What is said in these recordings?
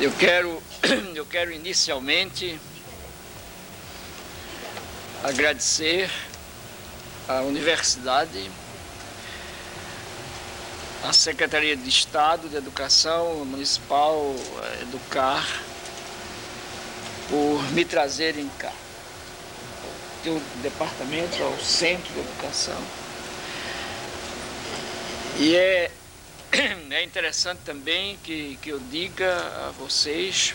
Eu quero inicialmente agradecer à Universidade, à Secretaria de Estado de Educação Municipal, Educar, por me trazerem cá. Do departamento ao Centro de Educação. E é interessante também que eu diga a vocês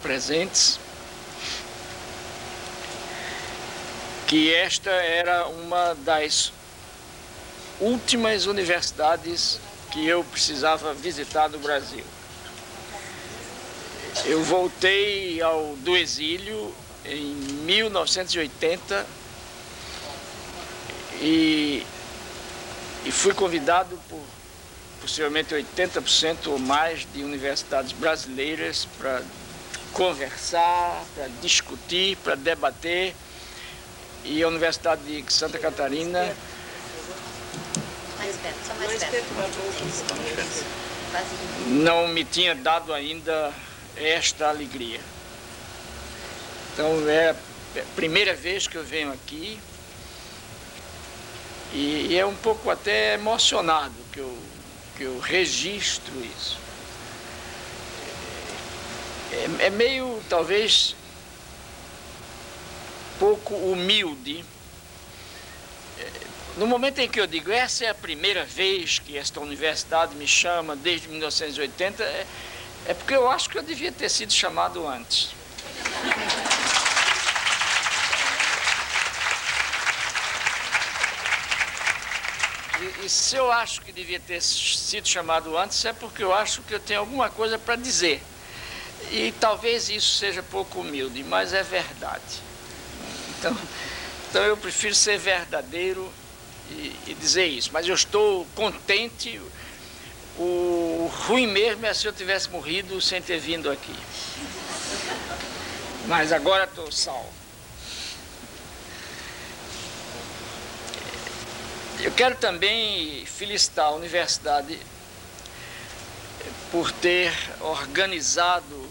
presentes que esta era uma das últimas universidades que eu precisava visitar no Brasil. Eu voltei do exílio em 1980 e fui convidado por possivelmente 80% ou mais de universidades brasileiras para conversar, para discutir, para debater. E a Universidade de Santa Catarina não me tinha dado ainda esta alegria. Então é a primeira vez que eu venho aqui e é um pouco até emocionado que eu registro isso. É meio, talvez, pouco humilde. No momento em que eu digo, essa é a primeira vez que esta universidade me chama desde 1980, é porque eu acho que eu devia ter sido chamado antes. E se eu acho que devia ter sido chamado antes, é porque eu acho que eu tenho alguma coisa para dizer. E talvez isso seja pouco humilde, mas é verdade. Então eu prefiro ser verdadeiro e dizer isso. Mas eu estou contente. O ruim mesmo é se eu tivesse morrido sem ter vindo aqui. Mas agora estou salvo. Eu quero também felicitar a universidade por ter organizado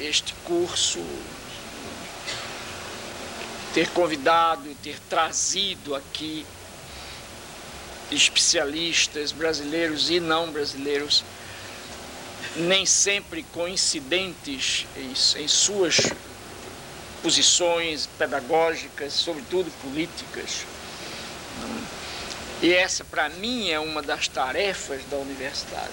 este curso, ter convidado e ter trazido aqui especialistas brasileiros e não brasileiros, nem sempre coincidentes em suas posições pedagógicas, sobretudo políticas. E essa, para mim, é uma das tarefas da universidade.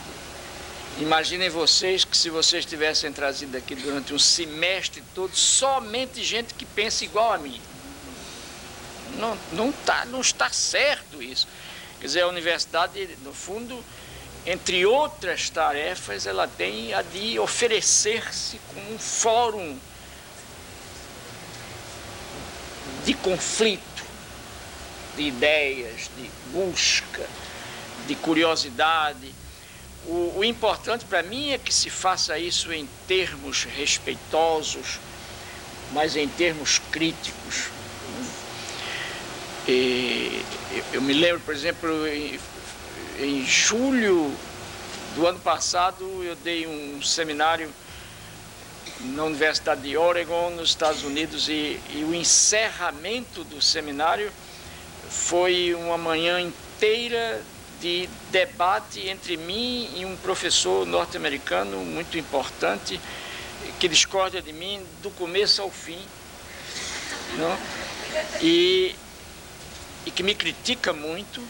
Imaginem vocês que se vocês tivessem trazido aqui durante um semestre todo somente gente que pensa igual a mim. Não está certo isso. Quer dizer, a universidade, no fundo, entre outras tarefas, ela tem a de oferecer-se como um fórum de conflito, de ideias, de busca, de curiosidade. O importante para mim é que se faça isso em termos respeitosos, mas em termos críticos. E eu me lembro, por exemplo, em julho do ano passado, eu dei um seminário na Universidade de Oregon, nos Estados Unidos, e o encerramento do seminário foi uma manhã inteira de debate entre mim e um professor norte-americano muito importante, que discorda de mim do começo ao fim, não? E que me critica muito.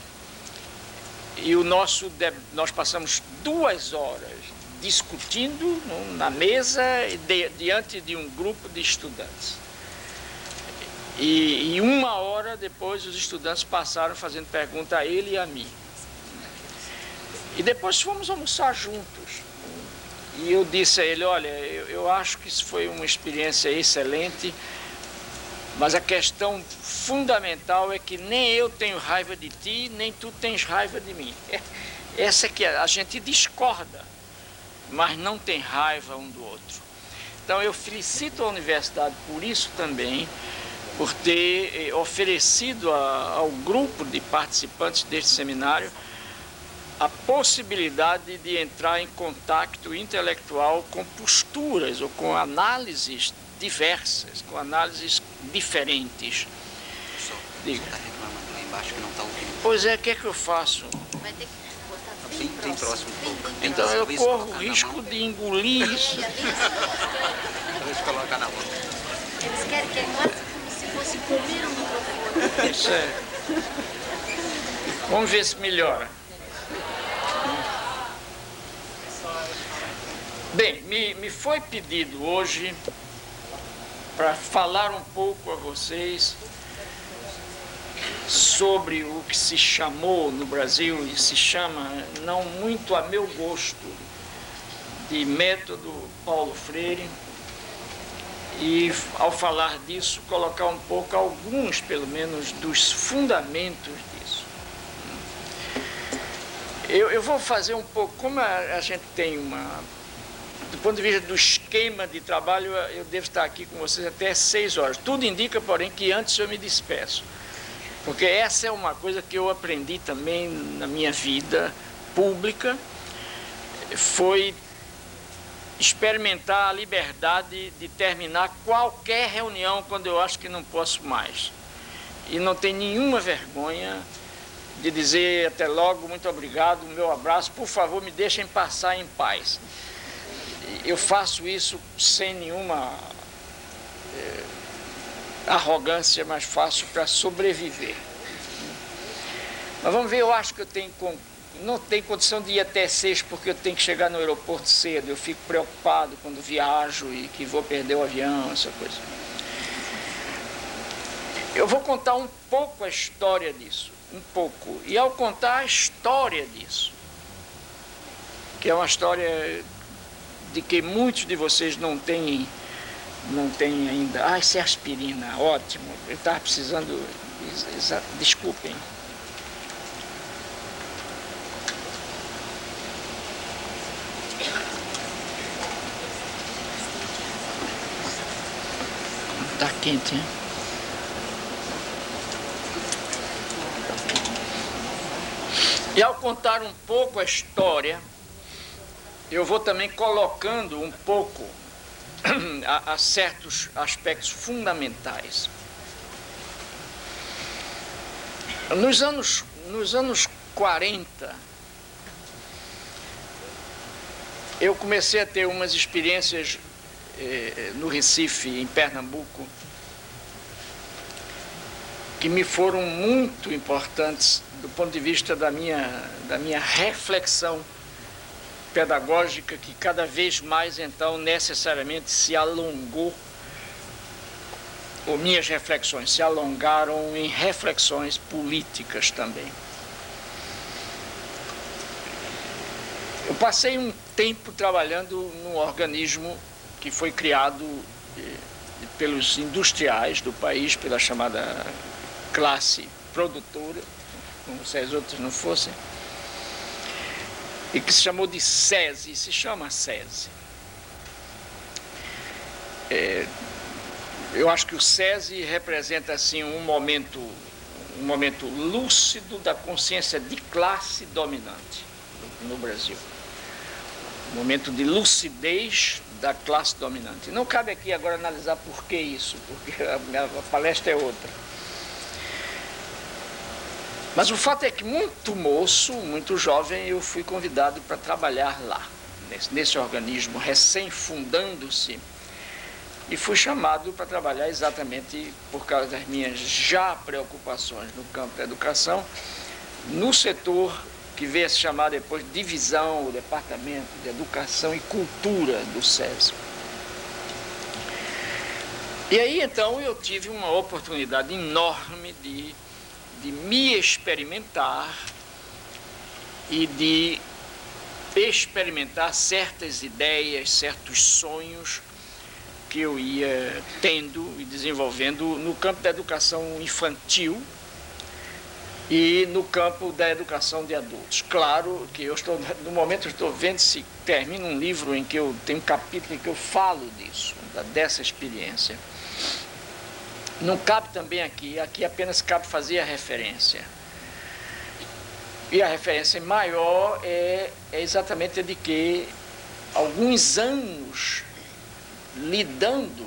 E nós passamos 2 horas discutindo na mesa diante de um grupo de estudantes. E 1 hora depois os estudantes passaram fazendo pergunta a ele e a mim. E depois fomos almoçar juntos. E eu disse a ele, olha, eu acho que isso foi uma experiência excelente, mas a questão fundamental é que nem eu tenho raiva de ti, nem tu tens raiva de mim. Essa é que a gente discorda, mas não tem raiva um do outro. Então eu felicito a universidade por isso também, por ter oferecido ao grupo de participantes deste seminário a possibilidade de entrar em contato intelectual com posturas ou com análises diversas, com análises diferentes. Diga. Está reclamando lá embaixo que não está ouvindo. Pois é, o que é que eu faço? Vai ter que botar Bem próximo um pouco. Então eu Talvez corro o colocar na risco mão. de engolir isso. Talvez colocar na mão. Eles querem que é quase como se fosse comer um microfone. Isso é. Vamos ver se melhora. Bem, me foi pedido hoje para falar um pouco a vocês sobre o que se chamou no Brasil e se chama, não muito a meu gosto, de método Paulo Freire, e ao falar disso, colocar um pouco, alguns pelo menos, dos fundamentos disso. Eu vou fazer um pouco, como a gente tem do ponto de vista do esquema de trabalho, eu devo estar aqui com vocês até 6 horas. Tudo indica, porém, que antes eu me despeço. Porque essa é uma coisa que eu aprendi também na minha vida pública, foi experimentar a liberdade de terminar qualquer reunião quando eu acho que não posso mais. E não tem nenhuma vergonha de dizer até logo, muito obrigado, meu abraço, por favor, me deixem passar em paz. Eu faço isso sem nenhuma arrogância, mas faço para sobreviver. Mas vamos ver, eu acho que não tenho condição de ir até 6 porque eu tenho que chegar no aeroporto cedo, eu fico preocupado quando viajo e que vou perder o avião, essa coisa. Eu vou contar um pouco a história disso, um pouco. E ao contar a história disso, que é uma história de que muitos de vocês não têm ainda. Ah, isso é aspirina, ótimo. Eu estava precisando. Desculpem. Está quente, hein? E ao contar um pouco a história, eu vou também colocando um pouco a certos aspectos fundamentais. Nos anos 40, eu comecei a ter umas experiências no Recife, em Pernambuco, que me foram muito importantes do ponto de vista da minha reflexão pedagógica, que cada vez mais, então, necessariamente se alongou, ou minhas reflexões se alongaram em reflexões políticas também. Eu passei um tempo trabalhando num organismo que foi criado pelos industriais do país, pela chamada classe produtora, como se as outras não fossem, e que se chamou de SESI, se chama SESI. Eu acho que o SESI representa assim um momento lúcido da consciência de classe dominante no Brasil. Um momento de lucidez da classe dominante. Não cabe aqui agora analisar por que isso, porque a palestra é outra. Mas o fato é que muito moço, muito jovem, eu fui convidado para trabalhar lá, nesse organismo recém-fundando-se, e fui chamado para trabalhar exatamente por causa das minhas já preocupações no campo da educação, no setor que veio a se chamar depois Divisão, o Departamento de Educação e Cultura do SESI. E aí, então, eu tive uma oportunidade enorme de me experimentar e de experimentar certas ideias, certos sonhos que eu ia tendo e desenvolvendo no campo da educação infantil e no campo da educação de adultos. Claro que no momento eu estou vendo se termina um livro em que eu tenho um capítulo em que eu falo disso, dessa experiência. Não cabe também aqui apenas cabe fazer a referência. E a referência maior é exatamente a de que alguns anos lidando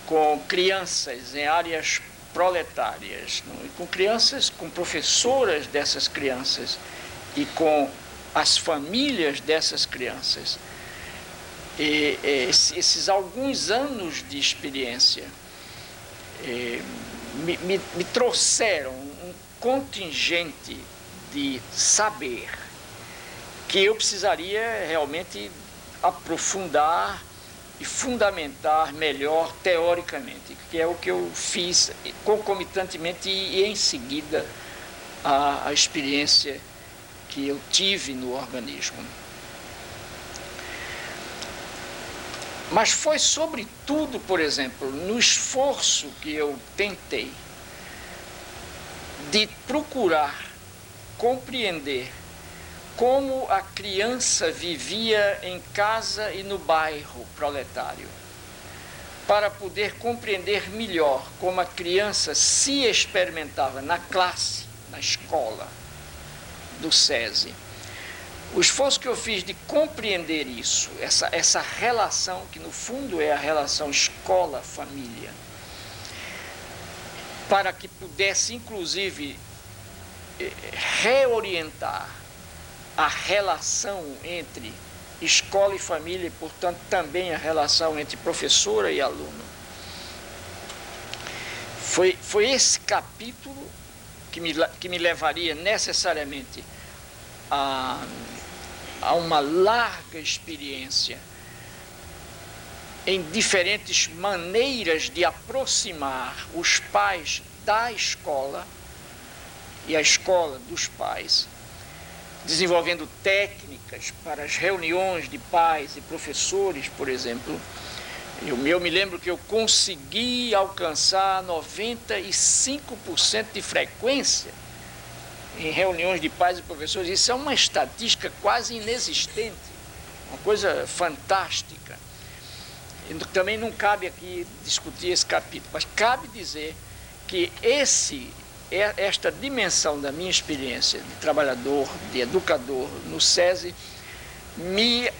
com crianças em áreas proletárias, não? E com crianças, com professoras dessas crianças e com as famílias dessas crianças. E esses alguns anos de experiência me trouxeram um contingente de saber que eu precisaria realmente aprofundar e fundamentar melhor teoricamente, que é o que eu fiz concomitantemente e em seguida a experiência que eu tive no organismo. Mas foi sobretudo, por exemplo, no esforço que eu tentei de procurar compreender como a criança vivia em casa e no bairro proletário, para poder compreender melhor como a criança se experimentava na classe, na escola do SESI. O esforço que eu fiz de compreender isso, essa relação, que no fundo é a relação escola-família, para que pudesse, inclusive, reorientar a relação entre escola e família, e, portanto, também a relação entre professora e aluno. Foi esse capítulo que me levaria necessariamente a uma larga experiência em diferentes maneiras de aproximar os pais da escola e a escola dos pais, desenvolvendo técnicas para as reuniões de pais e professores, por exemplo. Eu me lembro que eu consegui alcançar 95% de frequência em reuniões de pais e professores. Isso é uma estatística quase inexistente, uma coisa fantástica. E também não cabe aqui discutir esse capítulo, mas cabe dizer que esta dimensão da minha experiência de trabalhador, de educador no SESI, me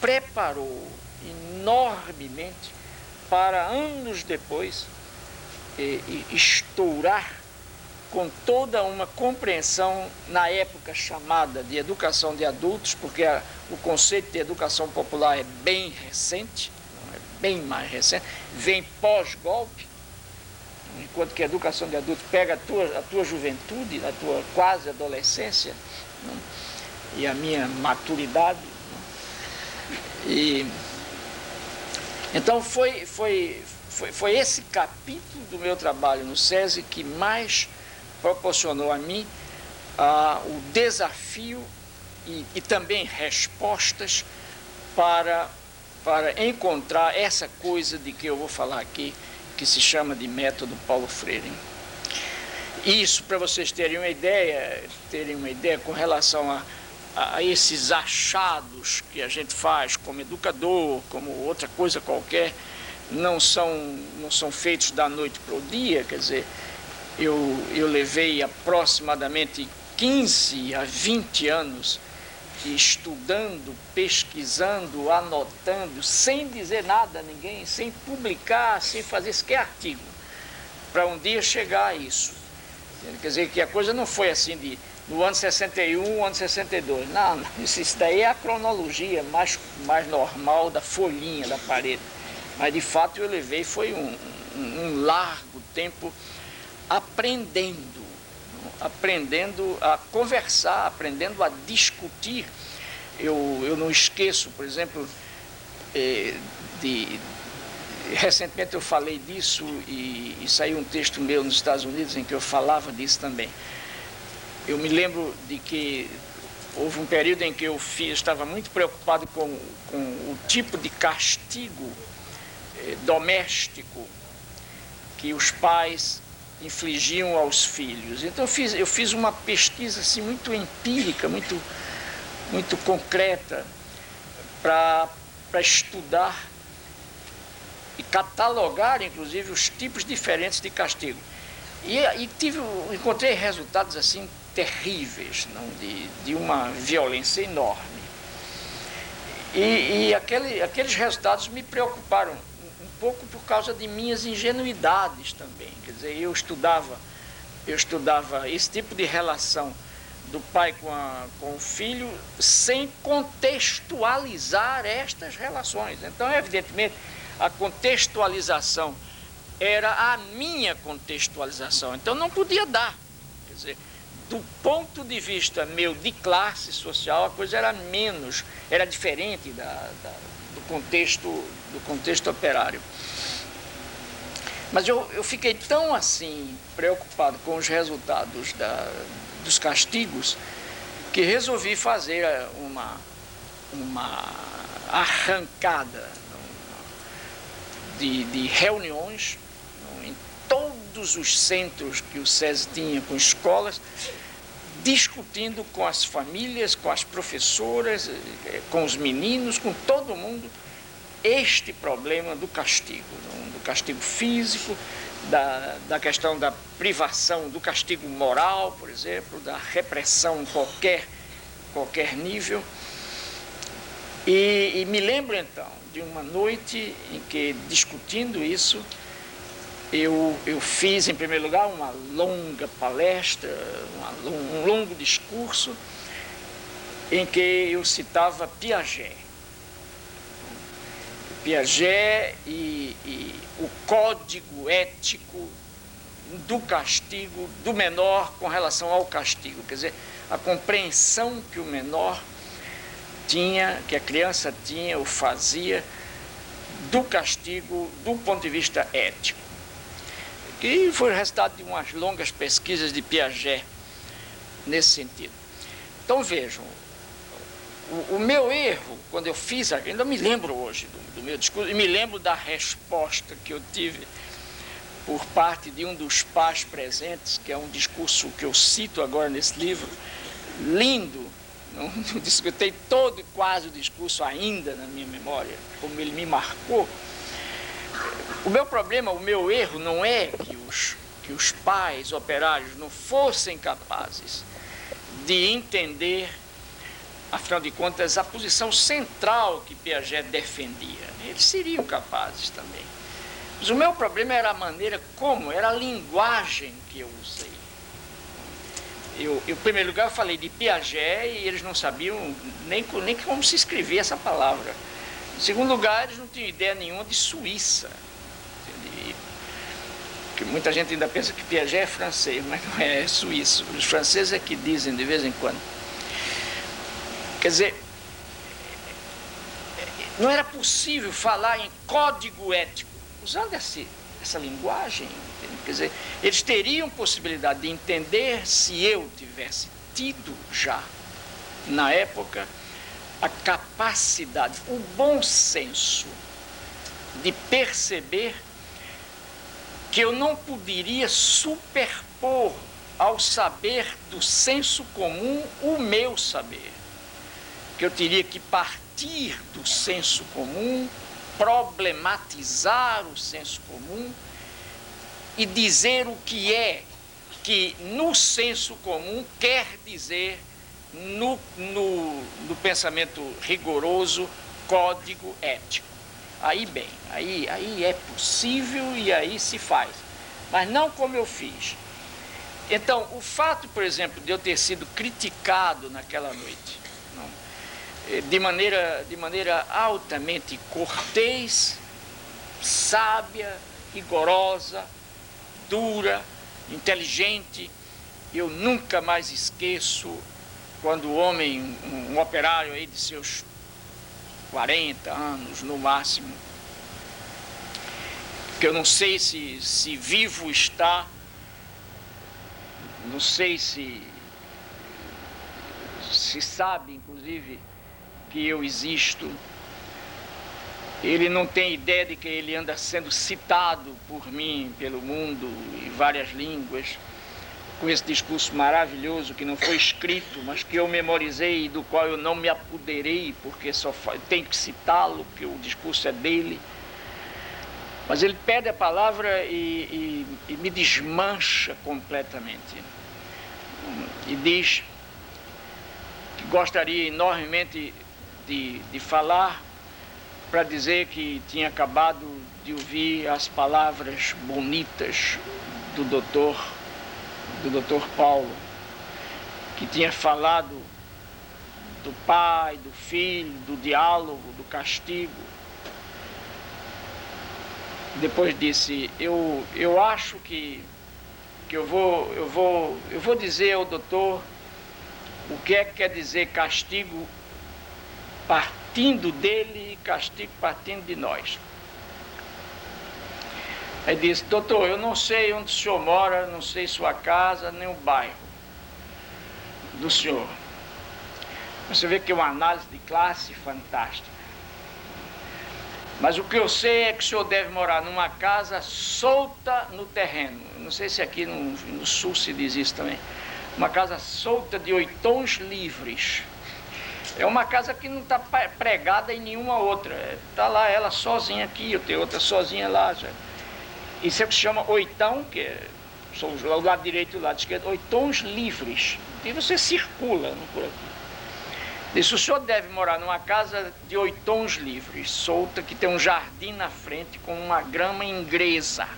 preparou enormemente para anos depois estourar com toda uma compreensão na época chamada de educação de adultos, porque o conceito de educação popular é bem recente, é bem mais recente, vem pós-golpe, enquanto que a educação de adultos pega a tua juventude, a tua quase adolescência, né, e a minha maturidade. Né. Então foi esse capítulo do meu trabalho no SESI que mais proporcionou a mim o desafio e também respostas para encontrar essa coisa de que eu vou falar aqui, que se chama de método Paulo Freire. Isso, para vocês terem uma ideia com relação a esses achados que a gente faz como educador, como outra coisa qualquer, não são feitos da noite para o dia. Quer dizer, eu levei aproximadamente 15 a 20 anos estudando, pesquisando, anotando, sem dizer nada a ninguém, sem publicar, sem fazer sequer artigo, para um dia chegar a isso. Quer dizer, que a coisa não foi assim no ano 61, ano 62. Não, isso daí é a cronologia mais normal da folhinha da parede. Mas, de fato, eu levei, foi um largo tempo aprendendo a conversar, aprendendo a discutir. Eu não esqueço, por exemplo, recentemente eu falei disso e saiu um texto meu nos Estados Unidos em que eu falava disso também. Eu me lembro de que houve um período em que eu estava muito preocupado com o tipo de castigo doméstico que os pais infligiam aos filhos. Então eu fiz uma pesquisa assim, muito empírica, muito concreta, para estudar e catalogar, inclusive, os tipos diferentes de castigo. E encontrei resultados assim terríveis, não? De uma violência enorme. E aqueles resultados me preocuparam um pouco por causa de minhas ingenuidades também. Quer dizer, eu estudava esse tipo de relação do pai com o filho sem contextualizar estas relações. Então, evidentemente, a contextualização era a minha contextualização. Então, não podia dar. Quer dizer, do ponto de vista meu de classe social, a coisa era diferente do contexto operário. Mas eu fiquei tão assim preocupado com os resultados dos castigos que resolvi fazer uma arrancada de reuniões em todos os centros que o SESI tinha com escolas, discutindo com as famílias, com as professoras, com os meninos, com todo mundo, este problema do castigo físico, da questão da privação, do castigo moral, por exemplo, da repressão em qualquer nível. E me lembro então de uma noite em que, discutindo isso, eu fiz, em primeiro lugar, uma longa palestra, um longo discurso, em que eu citava Piaget e o código ético do castigo, do menor com relação ao castigo. Quer dizer, a compreensão que o menor tinha, que a criança tinha ou fazia, do castigo do ponto de vista ético. Que foi o resultado de umas longas pesquisas de Piaget nesse sentido. Então vejam, o meu erro, quando eu fiz, ainda me lembro hoje do meu discurso, e me lembro da resposta que eu tive por parte de um dos pais presentes, que é um discurso que eu cito agora nesse livro, lindo, não discutei quase o discurso ainda na minha memória, como ele me marcou. O meu problema, o meu erro não é que os pais operários não fossem capazes de entender, afinal de contas, a posição central que Piaget defendia. Eles seriam capazes também. Mas o meu problema era a maneira como, era a linguagem que eu usei. Em primeiro lugar, eu falei de Piaget e eles não sabiam nem como se escrevia essa palavra. Em segundo lugar, eles não tinham ideia nenhuma de Suíça. Que muita gente ainda pensa que Piaget é francês, mas não é, é suíço. Os franceses é que dizem de vez em quando. Quer dizer, não era possível falar em código ético usando essa linguagem. Quer dizer, eles teriam possibilidade de entender se eu tivesse tido já, na época, a capacidade, o bom senso de perceber que eu não poderia superpor ao saber do senso comum o meu saber. Que eu teria que partir do senso comum, problematizar o senso comum e dizer o que é que no senso comum quer dizer no pensamento rigoroso código ético. Aí bem, aí é possível e aí se faz, mas não como eu fiz. Então, o fato, por exemplo, de eu ter sido criticado naquela noite, de maneira altamente cortês, sábia, rigorosa, dura, inteligente, eu nunca mais esqueço quando o homem, um operário aí de seus 40 anos no máximo, que eu não sei se vivo está, não sei se sabe, inclusive, que eu existo. Ele não tem ideia de que ele anda sendo citado por mim, pelo mundo, em várias línguas, com esse discurso maravilhoso que não foi escrito, mas que eu memorizei e do qual eu não me apoderei, porque tenho que citá-lo, porque o discurso é dele. Mas ele pede a palavra e me desmancha completamente. e diz que gostaria enormemente de falar para dizer que tinha acabado de ouvir as palavras bonitas do doutor Paulo, que tinha falado do pai, do filho, do diálogo, do castigo. Depois disse, eu acho que eu vou dizer ao doutor o que é que quer dizer castigo partindo dele e castigo partindo de nós. Aí disse, doutor, eu não sei onde o senhor mora, não sei sua casa, nem o bairro do senhor. Você vê que é uma análise de classe fantástica. Mas o que eu sei é que o senhor deve morar numa casa solta no terreno. Não sei se aqui no sul se diz isso também. Uma casa solta de oitões livres. É uma casa que não está pregada em nenhuma outra. Está lá ela sozinha aqui, eu tenho outra sozinha lá. Já. Isso é o que se chama oitão, que são o lado direito e o lado esquerdo, oitões livres. E você circula por aqui. Disse, o senhor deve morar numa casa de oitões livres, solta, que tem um jardim na frente com uma grama inglesa.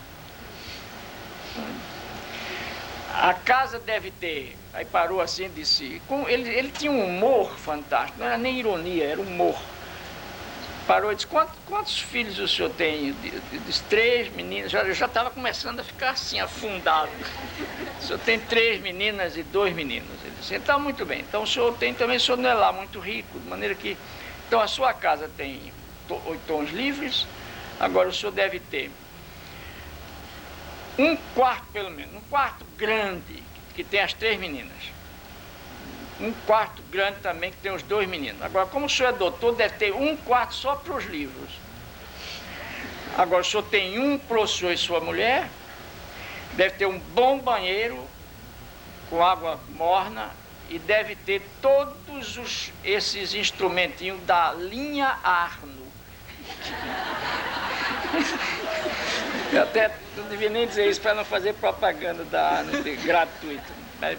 A casa deve ter... Aí parou assim e disse... Ele tinha um humor fantástico, não era nem ironia, era humor. Parou e disse, quantos filhos o senhor tem? Disse, 3 meninas. Eu já estava começando a ficar assim, afundado. O senhor tem 3 meninas e 2 meninos. Ele disse, então, muito bem. Então, o senhor tem também, o senhor não é lá muito rico, de maneira que... Então, a sua casa tem 8 tons livres, agora o senhor deve ter um quarto, pelo menos, um quarto grande, que tem as 3 meninas. Um quarto grande também, que tem os 2 meninos. Agora, como o senhor é doutor, deve ter um quarto só para os livros. Agora, o senhor tem um para o senhor e sua mulher, deve ter um bom banheiro com água morna e deve ter todos esses instrumentinhos da linha Arno. Eu até não devia nem dizer isso para não fazer propaganda da Arno gratuita.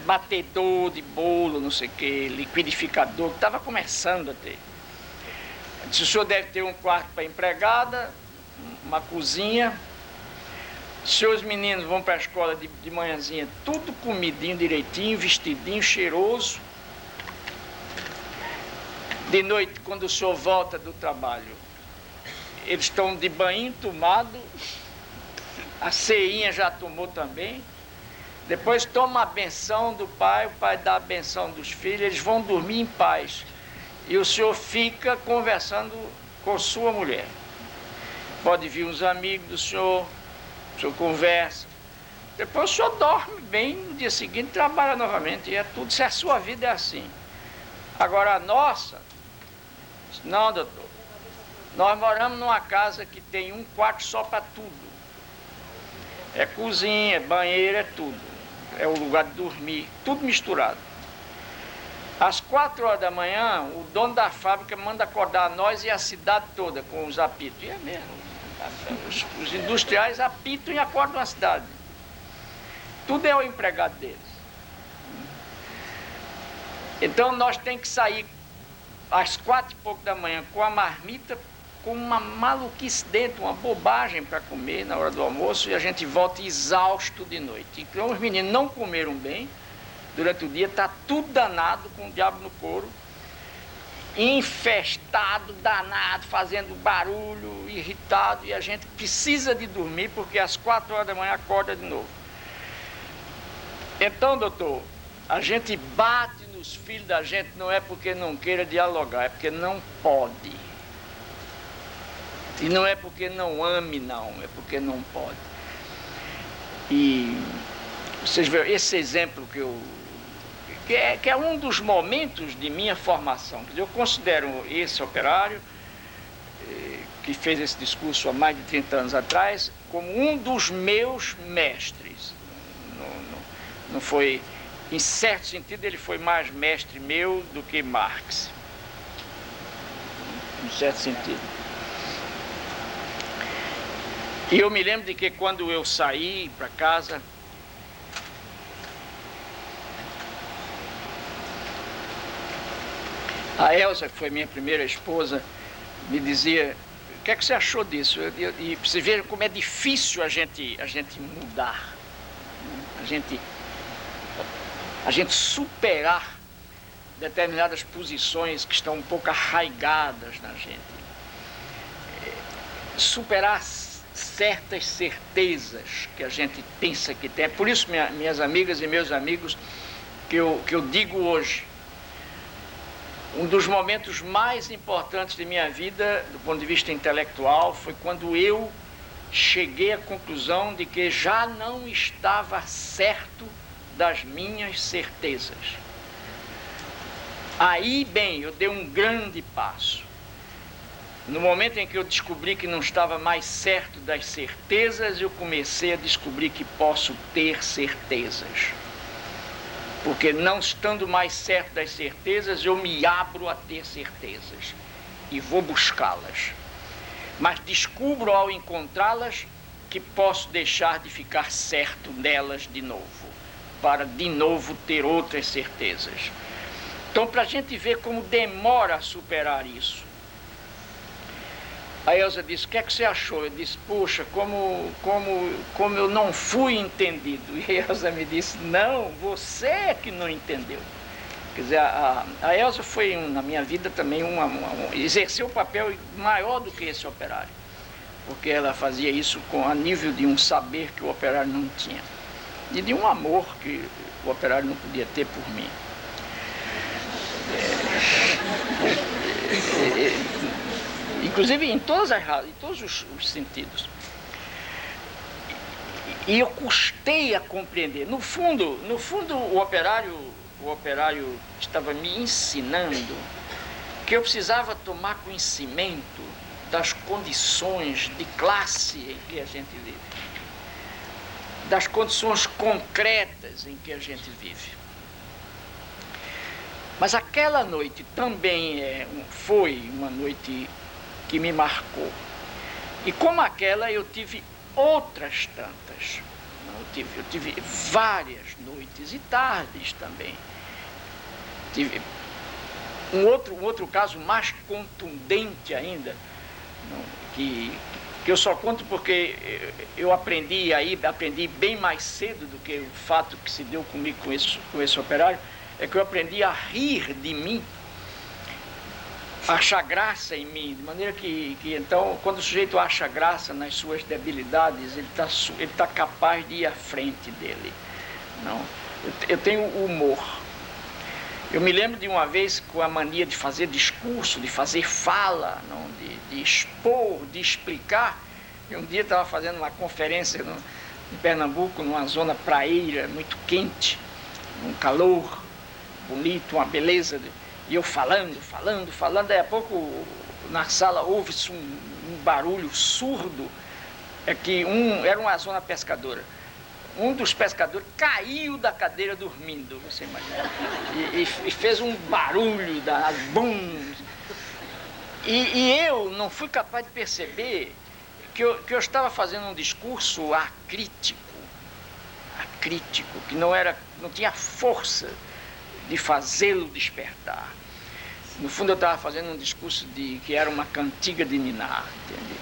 Batedor de bolo, não sei o que, liquidificador, que estava começando a ter. O senhor deve ter um quarto para empregada, uma cozinha. Seus meninos vão para a escola de manhãzinha, tudo comidinho direitinho, vestidinho, cheiroso. De noite, quando o senhor volta do trabalho, eles estão de banho tomado, a ceinha já tomou também. Depois toma a benção do pai, o pai dá a benção dos filhos, eles vão dormir em paz. E o senhor fica conversando com sua mulher. Pode vir uns amigos do senhor, o senhor conversa. Depois o senhor dorme bem, no dia seguinte trabalha novamente. E é tudo, se a sua vida é assim. Agora a nossa, não, doutor, nós moramos numa casa que tem um quarto só para tudo. É cozinha, é banheiro, é tudo. É o lugar de dormir, tudo misturado. Às 4 horas da manhã, o dono da fábrica manda acordar nós e a cidade toda com os apitos. E é mesmo. Os industriais apitam e acordam a cidade. Tudo é o empregado deles. Então nós temos que sair às 4 e pouco da manhã com a marmita, com uma maluquice dentro, uma bobagem para comer na hora do almoço, e a gente volta exausto de noite. Então os meninos não comeram bem durante o dia, está tudo danado, com o diabo no couro, infestado, danado, fazendo barulho, irritado, e a gente precisa de dormir, porque às 4 horas da manhã acorda de novo. Então, doutor, a gente bate nos filhos da gente, não é porque não queira dialogar, é porque não pode. E não é porque não ame, não, é porque não pode. E vocês veem esse exemplo que é um dos momentos de minha formação. Eu considero esse operário, que fez esse discurso há mais de 30 anos atrás, como um dos meus mestres. Não foi, em certo sentido, ele foi mais mestre meu do que Marx. Em certo sentido. E eu me lembro de que quando eu saí para casa, A Elza, que foi minha primeira esposa, me dizia: o que é que você achou disso? E você vê como é difícil a gente mudar, a gente superar determinadas posições que estão um pouco arraigadas na gente, superar certas certezas que a gente pensa que tem. É por isso, minhas amigas e meus amigos, que eu digo hoje, um dos momentos mais importantes de minha vida, do ponto de vista intelectual, foi quando eu cheguei à conclusão de que já não estava certo das minhas certezas. Aí, bem, eu dei um grande passo. No momento em que eu descobri que não estava mais certo das certezas, eu comecei a descobrir que posso ter certezas. Porque não estando mais certo das certezas, eu me abro a ter certezas e vou buscá-las. Mas descubro ao encontrá-las que posso deixar de ficar certo nelas de novo, para de novo ter outras certezas. Então, para a gente ver como demora a superar isso. A Elza disse: o que é que você achou? Eu disse: puxa, como eu não fui entendido. E a Elza me disse: não, você é que não entendeu. Quer dizer, a Elza foi, na minha vida também, exerceu um papel maior do que esse operário. Porque ela fazia isso a nível de um saber que o operário não tinha. E de um amor que o operário não podia ter por mim. Inclusive em todos os sentidos. E eu custei a compreender. No fundo, o operário estava me ensinando que eu precisava tomar conhecimento das condições de classe em que a gente vive, das condições concretas em que a gente vive. Mas aquela noite também foi uma noite que me marcou. E como aquela, eu tive outras tantas. Eu tive várias noites e tardes também. Tive um outro caso mais contundente ainda, que eu só conto porque eu aprendi bem mais cedo do que o fato que se deu comigo com esse operário, é que eu aprendi a rir de mim, a achar graça em mim, de maneira que então, quando o sujeito acha graça nas suas debilidades, ele está capaz de ir à frente dele. Não, eu tenho humor. Eu me lembro de uma vez com a mania de fazer discurso, de fazer fala, não, de expor, de explicar. Eu um dia estava fazendo uma conferência em Pernambuco, numa zona praieira, muito quente, um calor bonito, uma beleza, e eu falando, daí a pouco na sala houve-se um barulho surdo, era uma zona pescadora. Um dos pescadores caiu da cadeira dormindo, você imagina, e fez um barulho, bum! E eu não fui capaz de perceber que eu estava fazendo um discurso acrítico, que não tinha força de fazê-lo despertar. No fundo, eu estava fazendo um discurso que era uma cantiga de ninar, entende?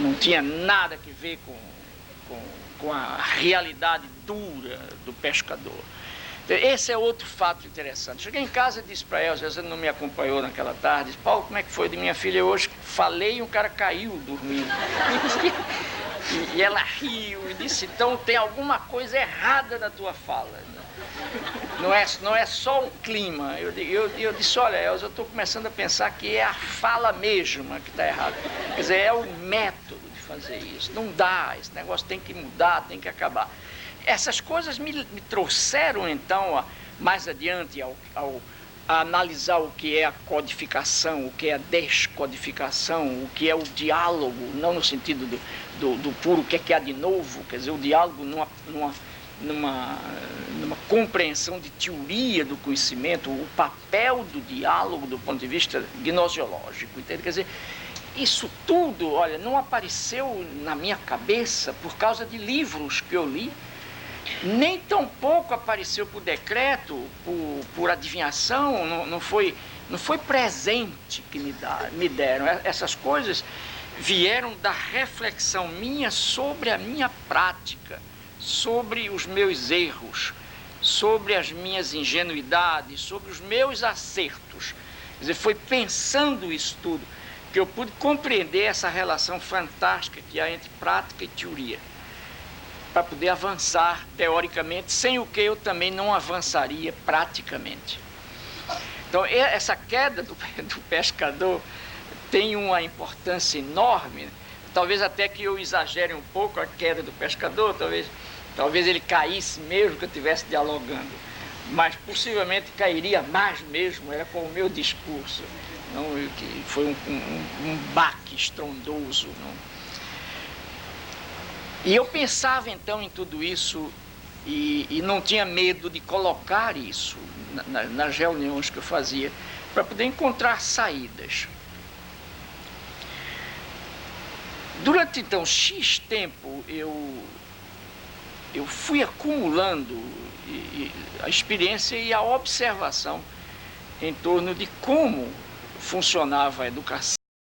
Não tinha nada a ver com a realidade dura do pescador. Então, esse é outro fato interessante. Cheguei em casa e disse para ela, às vezes não me acompanhou naquela tarde, disse: Paulo, como é que foi de minha filha hoje? Falei e um cara caiu dormindo. E ela riu e disse: então tem alguma coisa errada na tua fala. Não é só o clima. Eu disse: olha, Elza, eu estou começando a pensar que é a fala mesma que está errada. Quer dizer, é o método de fazer isso. Não dá, esse negócio tem que mudar, tem que acabar. Essas coisas me trouxeram, então, mais adiante, a analisar o que é a codificação, o que é a descodificação, o que é o diálogo, não no sentido do puro o que é que há de novo, quer dizer, o diálogo numa compreensão de teoria do conhecimento, o papel do diálogo do ponto de vista gnosiológico, entende? Quer dizer, isso tudo, olha, não apareceu na minha cabeça por causa de livros que eu li, nem tampouco apareceu por decreto, por adivinhação, não foi não foi presente que me deram. Essas coisas vieram da reflexão minha sobre a minha prática, sobre os meus erros, sobre as minhas ingenuidades, sobre os meus acertos. Quer dizer, foi pensando isso tudo que eu pude compreender essa relação fantástica que há entre prática e teoria, para poder avançar teoricamente, sem o que eu também não avançaria praticamente. Então, essa queda do pescador tem uma importância enorme, talvez até que eu exagere um pouco a queda do pescador, talvez ele caísse mesmo que eu estivesse dialogando, mas possivelmente cairia mais mesmo, era com o meu discurso, não, que foi um baque estrondoso. Não? E eu pensava então em tudo isso e não tinha medo de colocar isso nas reuniões que eu fazia, para poder encontrar saídas. Durante então X tempo eu fui acumulando a experiência e a observação em torno de como funcionava a educação